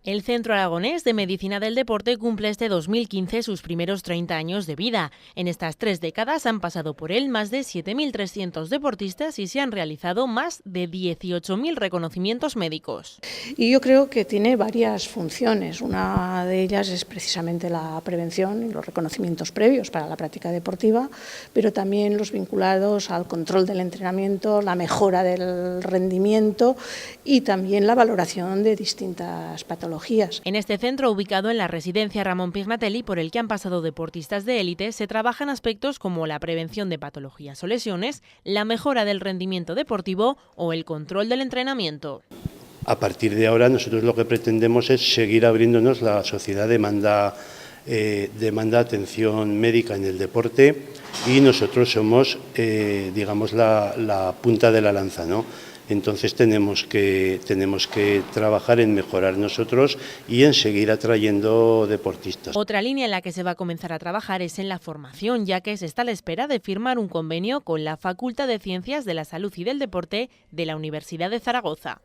El Centro Aragonés de Medicina del Deporte cumple este 2015 sus primeros 30 años de vida. En estas 3 décadas han pasado por él más de 7.300 deportistas y se han realizado más de 18.000 reconocimientos médicos. Y yo creo que tiene varias funciones. Una de ellas es precisamente la prevención y los reconocimientos previos para la práctica deportiva, pero también los vinculados al control del entrenamiento, la mejora del rendimiento y también la valoración de distintas patologías. En este centro, ubicado en la residencia Ramón Pignatelli, por el que han pasado deportistas de élite, se trabajan aspectos como la prevención de patologías o lesiones, la mejora del rendimiento deportivo o el control del entrenamiento. A partir de ahora nosotros lo que pretendemos es seguir abriéndonos. La sociedad demanda atención médica en el deporte y nosotros somos, digamos, la punta de la lanza, ¿no? Entonces tenemos que trabajar en mejorar nosotros y en seguir atrayendo deportistas. Otra línea en la que se va a comenzar a trabajar es en la formación, ya que se está a la espera de firmar un convenio con la Facultad de Ciencias de la Salud y del Deporte de la Universidad de Zaragoza.